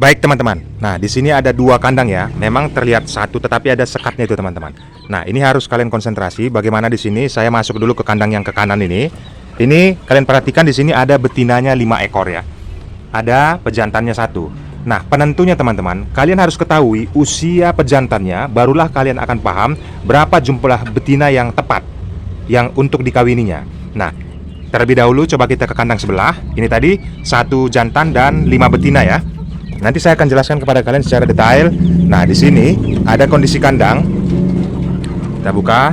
Baik teman-teman. Nah, di sini ada dua kandang ya. Memang terlihat satu tetapi ada sekatnya itu teman-teman. Nah, ini harus kalian konsentrasi. Bagaimana di sini saya masuk dulu ke kandang yang ke kanan ini. Ini kalian perhatikan di sini ada betinanya 5 ekor ya. Ada pejantannya satu. Nah, penentunya teman-teman, kalian harus ketahui usia pejantannya, barulah kalian akan paham berapa jumlah betina yang tepat yang untuk dikawininya. Nah, terlebih dahulu coba kita ke kandang sebelah. Ini tadi satu jantan dan 5 betina ya. Nanti saya akan jelaskan kepada kalian secara detail. Nah, di sini ada kondisi kandang. Kita buka.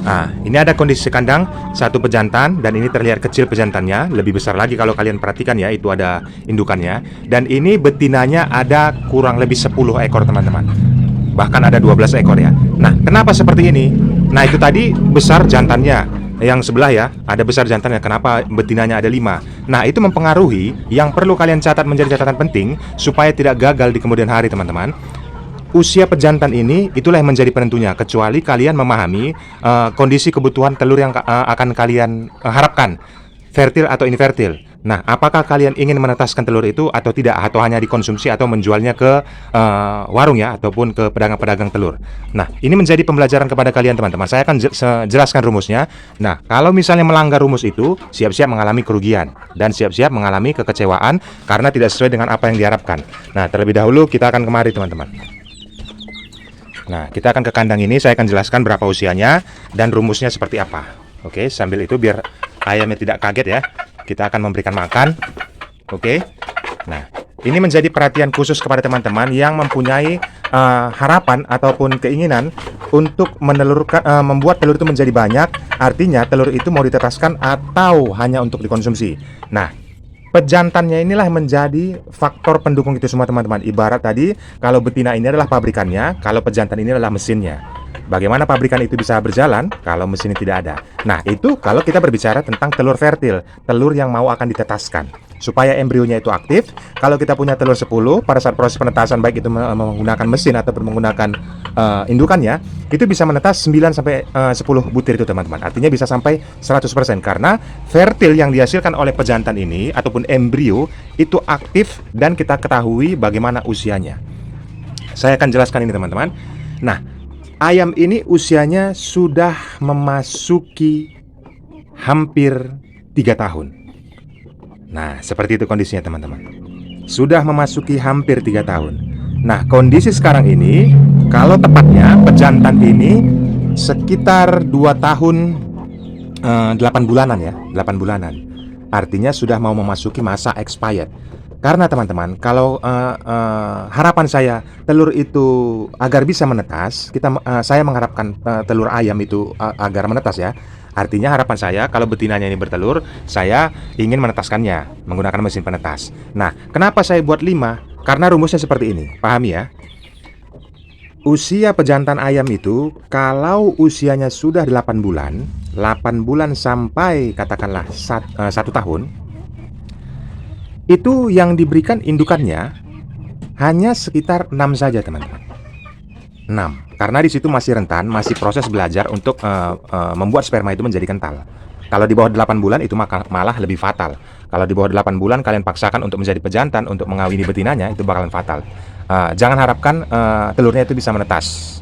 Nah, ini ada kondisi kandang, satu pejantan dan ini terlihat kecil pejantannya, lebih besar lagi kalau kalian perhatikan ya, itu ada indukannya. Dan ini betinanya ada kurang lebih 10 ekor teman-teman. Bahkan ada 12 ekor ya. Nah, kenapa seperti ini? Nah, itu tadi besar jantannya. Yang sebelah ya, ada besar jantannya. Kenapa betinanya ada 5? Nah, itu mempengaruhi. Yang perlu kalian catat menjadi catatan penting supaya tidak gagal di kemudian hari teman-teman. Usia pejantan ini itulah yang menjadi penentunya. Kecuali kalian memahami kondisi kebutuhan telur yang akan kalian harapkan, fertil atau infertil. Nah, apakah kalian ingin menetaskan telur itu atau tidak, atau hanya dikonsumsi atau menjualnya ke warung ya, ataupun ke pedagang-pedagang telur. Nah, ini menjadi pembelajaran kepada kalian teman-teman. Saya akan jelaskan rumusnya. Nah, kalau misalnya melanggar rumus itu, siap-siap mengalami kerugian dan siap-siap mengalami kekecewaan karena tidak sesuai dengan apa yang diharapkan. Nah, terlebih dahulu kita akan kemari teman-teman. Nah, kita akan ke kandang ini, saya akan jelaskan berapa usianya dan rumusnya seperti apa. Oke, sambil itu biar ayamnya tidak kaget ya, kita akan memberikan makan. Oke. Nah, ini menjadi perhatian khusus kepada teman-teman yang mempunyai harapan ataupun keinginan untuk membuat telur itu menjadi banyak. Artinya telur itu mau ditetaskan atau hanya untuk dikonsumsi. Nah, pejantannya inilah menjadi faktor pendukung itu semua teman-teman. Ibarat tadi, kalau betina ini adalah pabrikannya, kalau pejantan ini adalah mesinnya. Bagaimana pabrikan itu bisa berjalan kalau mesinnya tidak ada? Nah, itu kalau kita berbicara tentang telur fertil, telur yang mau akan ditetaskan. Supaya embrionya itu aktif, kalau kita punya telur 10, pada saat proses penetasan, baik itu menggunakan mesin atau menggunakan indukannya, itu bisa menetas 9 sampai 10 butir itu teman-teman. Artinya bisa sampai 100% karena fertil yang dihasilkan oleh pejantan ini ataupun embrio itu aktif dan kita ketahui bagaimana usianya. Saya akan jelaskan ini teman-teman. Nah, ayam ini usianya sudah memasuki hampir 3 tahun. Nah, seperti itu kondisinya teman-teman. Sudah memasuki hampir 3 tahun. Nah, kondisi sekarang ini, kalau tepatnya pejantan ini sekitar 2 tahun 8 bulanan ya, 8 bulanan. Artinya sudah mau memasuki masa expired. Karena teman-teman, kalau harapan saya telur itu agar bisa menetas, saya mengharapkan telur ayam itu agar menetas ya. Artinya harapan saya kalau betinanya ini bertelur, saya ingin menetaskannya menggunakan mesin penetas. Nah, kenapa saya buat 5? Karena rumusnya seperti ini, pahami ya. Usia pejantan ayam itu kalau usianya sudah 8 bulan, 8 bulan sampai katakanlah 1 tahun, itu yang diberikan indukannya hanya sekitar 6 saja teman-teman. 6. Karena di situ masih rentan, masih proses belajar untuk membuat sperma itu menjadi kental. Kalau di bawah 8 bulan itu malah lebih fatal. Kalau di bawah 8 bulan kalian paksakan untuk menjadi pejantan, untuk mengawini betinanya, itu bakalan fatal. Jangan harapkan telurnya itu bisa menetas,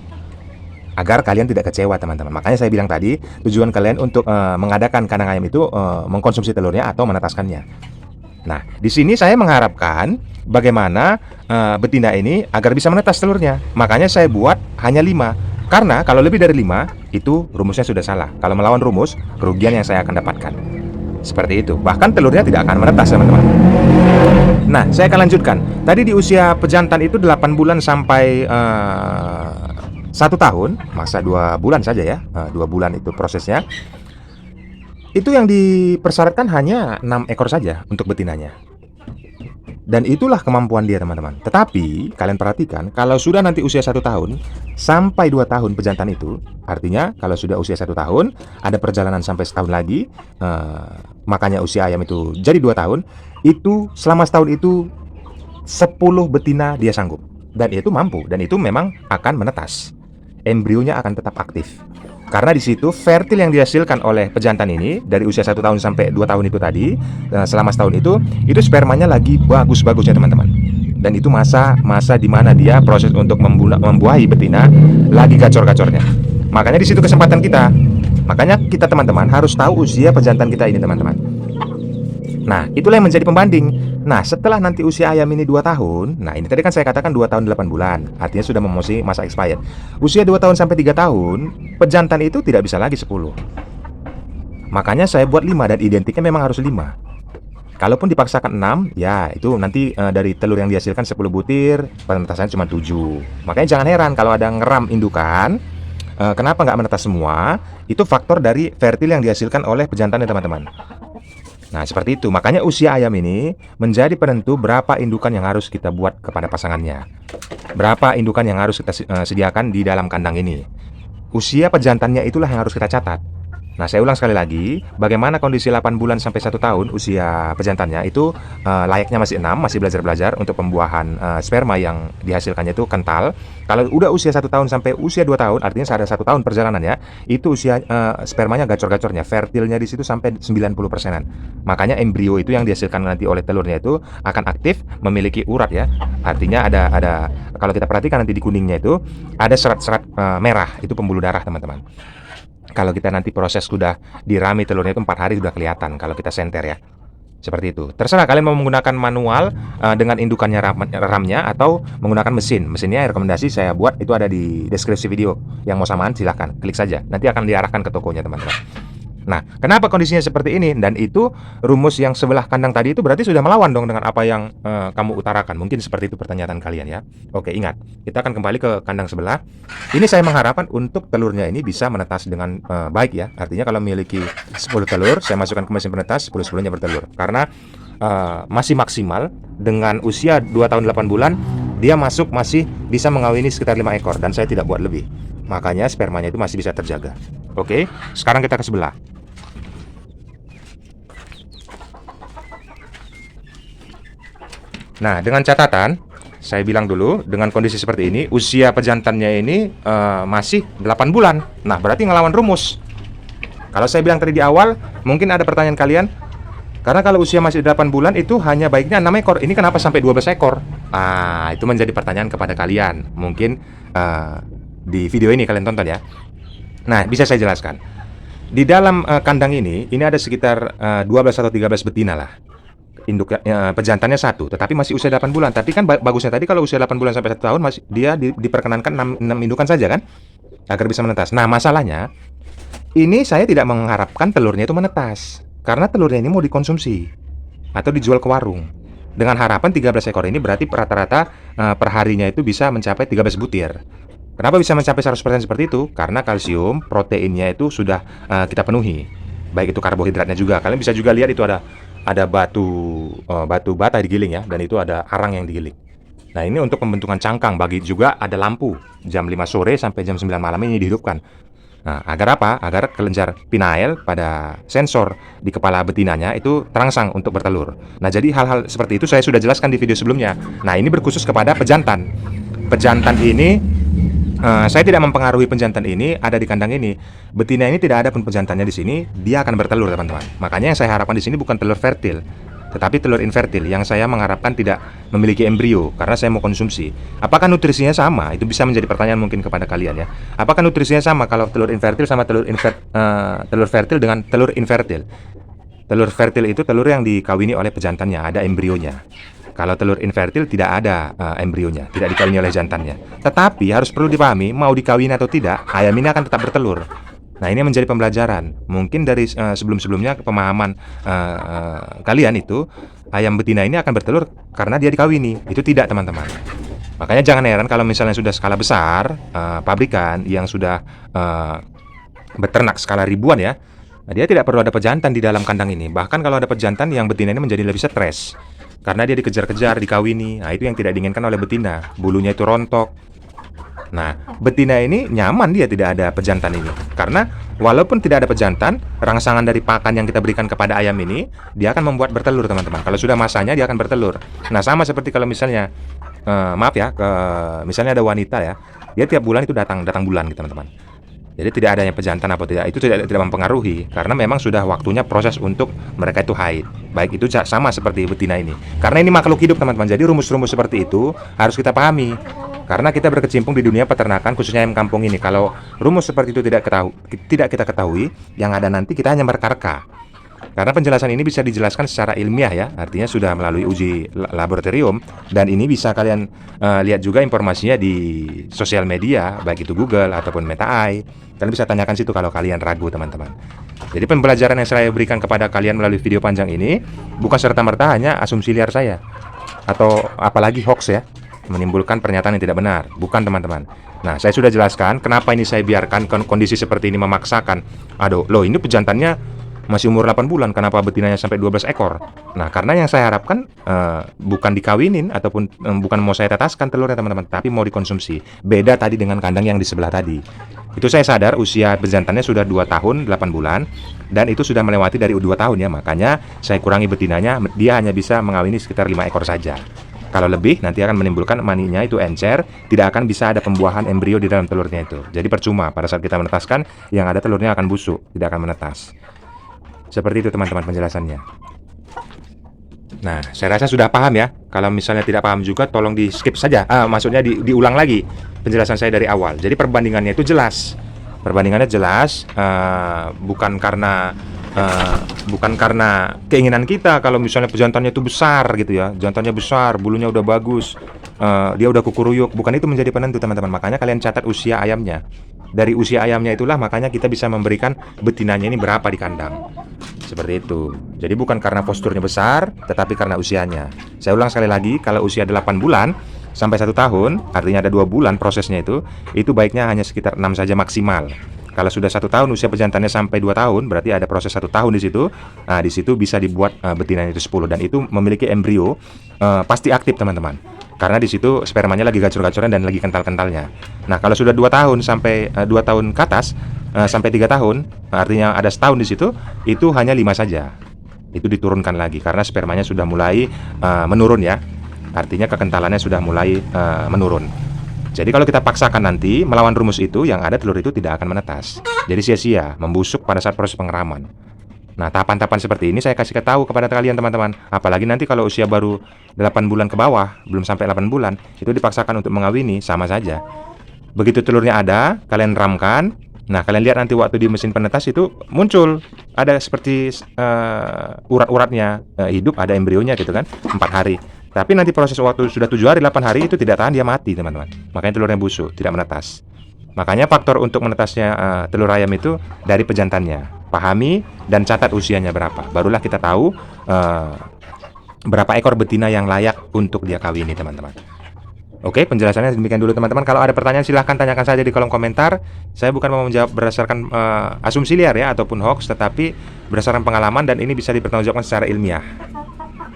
agar kalian tidak kecewa teman-teman. Makanya saya bilang tadi, tujuan kalian untuk mengadakan kandang ayam itu mengkonsumsi telurnya atau menetaskannya. Nah, di sini saya mengharapkan bagaimana betina ini agar bisa menetas telurnya. Makanya saya buat hanya 5. Karena kalau lebih dari 5, itu rumusnya sudah salah. Kalau melawan rumus, kerugian yang saya akan dapatkan. Seperti itu. Bahkan telurnya tidak akan menetas, teman-teman. Nah, saya akan lanjutkan. Tadi di usia pejantan itu 8 bulan sampai 1 tahun. Masa 2 bulan saja ya. 2 bulan itu prosesnya. Itu yang dipersyaratkan hanya 6 ekor saja untuk betinanya. Dan itulah kemampuan dia teman-teman. Tetapi kalian perhatikan, kalau sudah nanti usia 1 tahun sampai 2 tahun pejantan itu, artinya kalau sudah usia 1 tahun, ada perjalanan sampai setahun lagi, makanya usia ayam itu jadi 2 tahun, itu selama setahun itu 10 betina dia sanggup. Dan itu mampu, dan itu memang akan menetas. Embrionya akan tetap aktif. Karena di situ fertil yang dihasilkan oleh pejantan ini dari usia 1 tahun sampai 2 tahun itu tadi, selama setahun itu spermanya lagi bagus-bagusnya teman-teman. Dan itu masa di mana dia proses untuk membuahi betina lagi gacor-gacornya. Makanya di situ kesempatan kita. Makanya kita teman-teman harus tahu usia pejantan kita ini teman-teman. Nah, itulah yang menjadi pembanding. Nah, setelah nanti usia ayam ini 2 tahun, nah ini tadi kan saya katakan 2 tahun 8 bulan, artinya sudah memasuki masa expired. Usia 2 tahun sampai 3 tahun, pejantan itu tidak bisa lagi 10. Makanya saya buat 5 dan identiknya memang harus 5. Kalaupun dipaksakan 6, ya itu nanti dari telur yang dihasilkan 10 butir, penetasannya cuma 7. Makanya jangan heran kalau ada ngeram indukan, kenapa nggak menetas semua, itu faktor dari fertil yang dihasilkan oleh pejantannya teman-teman. Nah, seperti itu. Makanya usia ayam ini menjadi penentu berapa indukan yang harus kita buat kepada pasangannya. Berapa indukan yang harus kita sediakan di dalam kandang ini. Usia pejantannya itulah yang harus kita catat. Nah, saya ulang sekali lagi, bagaimana kondisi 8 bulan sampai 1 tahun usia pejantannya itu layaknya masih 6, masih belajar-belajar untuk pembuahan sperma yang dihasilkannya itu kental. Kalau udah usia 1 tahun sampai usia 2 tahun, artinya ada 1 tahun perjalanannya, itu usia spermanya gacor-gacornya, fertilnya di situ sampai 90%-an. Makanya embrio itu yang dihasilkan nanti oleh telurnya itu akan aktif, memiliki urat ya. Artinya ada kalau kita perhatikan nanti di kuningnya itu ada serat-serat merah, itu pembuluh darah teman-teman. Kalau kita nanti proses sudah dirami telurnya itu 4 hari sudah kelihatan kalau kita senter ya. Seperti itu. Terserah kalian mau menggunakan manual dengan indukannya ramnya atau menggunakan mesin. Mesinnya rekomendasi saya buat itu ada di deskripsi video. Yang mau samaan silahkan klik saja. Nanti akan diarahkan ke tokonya teman-teman. Nah, kenapa kondisinya seperti ini? Dan itu rumus yang sebelah kandang tadi itu berarti sudah melawan dong dengan apa yang kamu utarakan. Mungkin seperti itu pertanyaan kalian ya. Oke, ingat, kita akan kembali ke kandang sebelah. Ini saya mengharapkan untuk telurnya ini bisa menetas dengan baik ya. Artinya kalau memiliki 10 telur, saya masukkan ke mesin penetas, 10-10-nya bertelur. Karena masih maksimal dengan usia 2 tahun 8 bulan, dia masih bisa mengawini sekitar 5 ekor dan saya tidak buat lebih. Makanya spermanya itu masih bisa terjaga. Oke, sekarang kita ke sebelah. Nah, dengan catatan, saya bilang dulu, dengan kondisi seperti ini, usia pejantannya ini masih 8 bulan. Nah, berarti ngelawan rumus. Kalau saya bilang tadi di awal, mungkin ada pertanyaan kalian, karena kalau usia masih 8 bulan itu hanya baiknya 6 ekor. Ini kenapa sampai 12 ekor? Ah, itu menjadi pertanyaan kepada kalian. Mungkin di video ini kalian tonton ya. Nah, bisa saya jelaskan. Di dalam kandang ini ada sekitar 12 atau 13 betina lah. Induk pejantannya 1, tetapi masih usia 8 bulan. Tapi kan bagusnya tadi kalau usia 8 bulan sampai 1 tahun masih dia diperkenankan 6 indukan saja kan, agar bisa menetas. Nah, masalahnya ini saya tidak mengharapkan telurnya itu menetas, karena telurnya ini mau dikonsumsi atau dijual ke warung. Dengan harapan 13 ekor ini berarti rata-rata per harinya itu bisa mencapai 13 butir. Kenapa bisa mencapai 100% seperti itu? Karena kalsium, proteinnya itu sudah kita penuhi. Baik itu karbohidratnya juga. Kalian bisa juga lihat itu ada batu bata digiling ya, dan itu ada arang yang digiling. Nah, ini untuk pembentukan cangkang. Bagi juga ada lampu jam 5 sore sampai jam 9 malam ini dihidupkan. Nah, agar apa? Agar kelenjar pinail pada sensor di kepala betinanya itu terangsang untuk bertelur. Nah, jadi hal-hal seperti itu saya sudah jelaskan di video sebelumnya. Nah, ini berkhusus kepada pejantan. Pejantan ini saya tidak mempengaruhi pejantan ini ada di kandang ini. Betina ini tidak ada pun pejantannya di sini, dia akan bertelur teman-teman. Makanya yang saya harapkan di sini bukan telur fertil, tetapi telur infertil yang saya mengharapkan tidak memiliki embrio karena saya mau konsumsi. Apakah nutrisinya sama? Itu bisa menjadi pertanyaan mungkin kepada kalian ya. Apakah nutrisinya sama kalau telur infertil sama telur fertil dengan telur infertil? Telur fertil itu telur yang dikawini oleh pejantannya, ada embrionya. Kalau telur infertil tidak ada embrionya, tidak dikawini oleh jantannya. Tetapi harus perlu dipahami, mau dikawini atau tidak, ayam ini akan tetap bertelur. Nah, ini menjadi pembelajaran. Mungkin dari sebelum-sebelumnya pemahaman kalian itu, ayam betina ini akan bertelur karena dia dikawini. Itu tidak, teman-teman. Makanya jangan heran kalau misalnya sudah skala besar, pabrikan yang sudah beternak skala ribuan ya, dia tidak perlu ada pejantan di dalam kandang ini. Bahkan kalau ada pejantan, yang betina ini menjadi lebih stres. Karena dia dikejar-kejar, dikawini. Nah, itu yang tidak diinginkan oleh betina. Bulunya itu rontok. Nah, betina ini nyaman dia tidak ada pejantan ini. Karena walaupun tidak ada pejantan, rangsangan dari pakan yang kita berikan kepada ayam ini, dia akan membuat bertelur, teman-teman. Kalau sudah masanya, dia akan bertelur. Nah, sama seperti kalau misalnya, maaf ya, misalnya ada wanita ya, dia tiap bulan itu datang bulan gitu, teman-teman. Jadi tidak adanya pejantan apa tidak itu tidak mempengaruhi karena memang sudah waktunya proses untuk mereka itu haid. Baik itu sama seperti betina ini. Karena ini makhluk hidup teman-teman. Jadi rumus-rumus seperti itu harus kita pahami. Karena kita berkecimpung di dunia peternakan khususnya ayam kampung ini. Kalau rumus seperti itu tidak kita ketahui, yang ada nanti kita hanya mereka-reka. Karena penjelasan ini bisa dijelaskan secara ilmiah ya, artinya sudah melalui uji laboratorium dan ini bisa kalian lihat juga informasinya di sosial media, baik itu Google ataupun Meta AI. Kalian bisa tanyakan situ kalau kalian ragu teman-teman. Jadi pembelajaran yang saya berikan kepada kalian melalui video panjang ini bukan serta-merta hanya asumsi liar saya atau apalagi hoax ya, menimbulkan pernyataan yang tidak benar, bukan teman-teman. Nah, saya sudah jelaskan kenapa ini saya biarkan kondisi seperti ini memaksakan. Aduh, loh ini pejantannya masih umur 8 bulan, kenapa betinanya sampai 12 ekor? Nah, karena yang saya harapkan bukan dikawinin ataupun bukan mau saya tetaskan telurnya teman-teman, tapi mau dikonsumsi. Beda tadi dengan kandang yang di sebelah tadi. Itu saya sadar usia pejantannya sudah 2 tahun 8 bulan dan itu sudah melewati dari 2 tahun ya, makanya saya kurangi betinanya, dia hanya bisa mengawini sekitar 5 ekor saja. Kalau lebih nanti akan menimbulkan maninya itu encer, tidak akan bisa ada pembuahan embrio di dalam telurnya itu. Jadi percuma pada saat kita menetaskan, yang ada telurnya akan busuk, tidak akan menetas. Seperti itu teman-teman penjelasannya. Nah, saya rasa sudah paham ya. Kalau misalnya tidak paham juga tolong di skip saja. Maksudnya diulang lagi penjelasan saya dari awal. Jadi perbandingannya itu jelas. Perbandingannya jelas, bukan karena keinginan kita. Kalau misalnya pejantannya itu besar gitu ya, jantannya besar, bulunya udah bagus, dia udah kukuruyuk, bukan itu menjadi penentu teman-teman. Makanya kalian catat usia ayamnya. Dari usia ayamnya itulah makanya kita bisa memberikan betinanya ini berapa di kandang. Seperti itu. Jadi bukan karena posturnya besar, tetapi karena usianya. Saya ulang sekali lagi, kalau usia 8 bulan sampai 1 tahun, artinya ada 2 bulan prosesnya itu baiknya hanya sekitar 6 saja maksimal. Kalau sudah 1 tahun usia pejantannya sampai 2 tahun, berarti ada proses 1 tahun di situ. Nah, di situ bisa dibuat betinanya itu 10 dan itu memiliki embrio pasti aktif teman-teman. Karena di situ spermanya lagi gacor-gacoran dan lagi kental-kentalnya. Nah, kalau sudah 2 tahun sampai 2 tahun ke atas sampai 3 tahun, artinya ada setahun di situ, itu hanya 5 saja. Itu diturunkan lagi karena spermanya sudah mulai menurun ya. Artinya kekentalannya sudah mulai menurun. Jadi kalau kita paksakan nanti melawan rumus itu, yang ada telur itu tidak akan menetas. Jadi sia-sia, membusuk pada saat proses pengeraman. Nah, tahapan-tahapan seperti ini saya kasih tahu kepada kalian teman-teman. Apalagi nanti kalau usia baru 8 bulan ke bawah, belum sampai 8 bulan, itu dipaksakan untuk mengawini, sama saja. Begitu telurnya ada, kalian ramkan. Nah, kalian lihat nanti waktu di mesin penetas itu muncul ada seperti urat-uratnya hidup, ada embrionya gitu kan, 4 hari. Tapi nanti proses waktu sudah 7 hari, 8 hari itu tidak tahan, dia mati teman-teman. Makanya telurnya busuk, tidak menetas. Makanya faktor untuk menetasnya telur ayam itu dari pejantannya. Pahami dan catat usianya berapa. Barulah kita tahu berapa ekor betina yang layak untuk dia kawini teman-teman. Oke, penjelasannya demikian dulu teman-teman. Kalau ada pertanyaan silahkan tanyakan saja di kolom komentar. Saya bukan mau menjawab berdasarkan asumsi liar ya ataupun hoax, tetapi berdasarkan pengalaman dan ini bisa dipertanggungjawabkan secara ilmiah.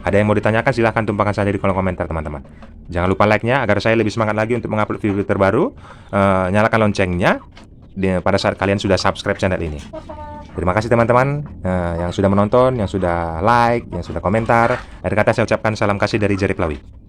Ada yang mau ditanyakan silahkan tumpahkan saja di kolom komentar teman-teman. Jangan lupa like-nya agar saya lebih semangat lagi untuk mengupload video terbaru. Nyalakan loncengnya pada saat kalian sudah subscribe channel ini. Terima kasih teman-teman yang sudah menonton, yang sudah like, yang sudah komentar. Akhir kata saya ucapkan salam kasih dari Jerry Plawi.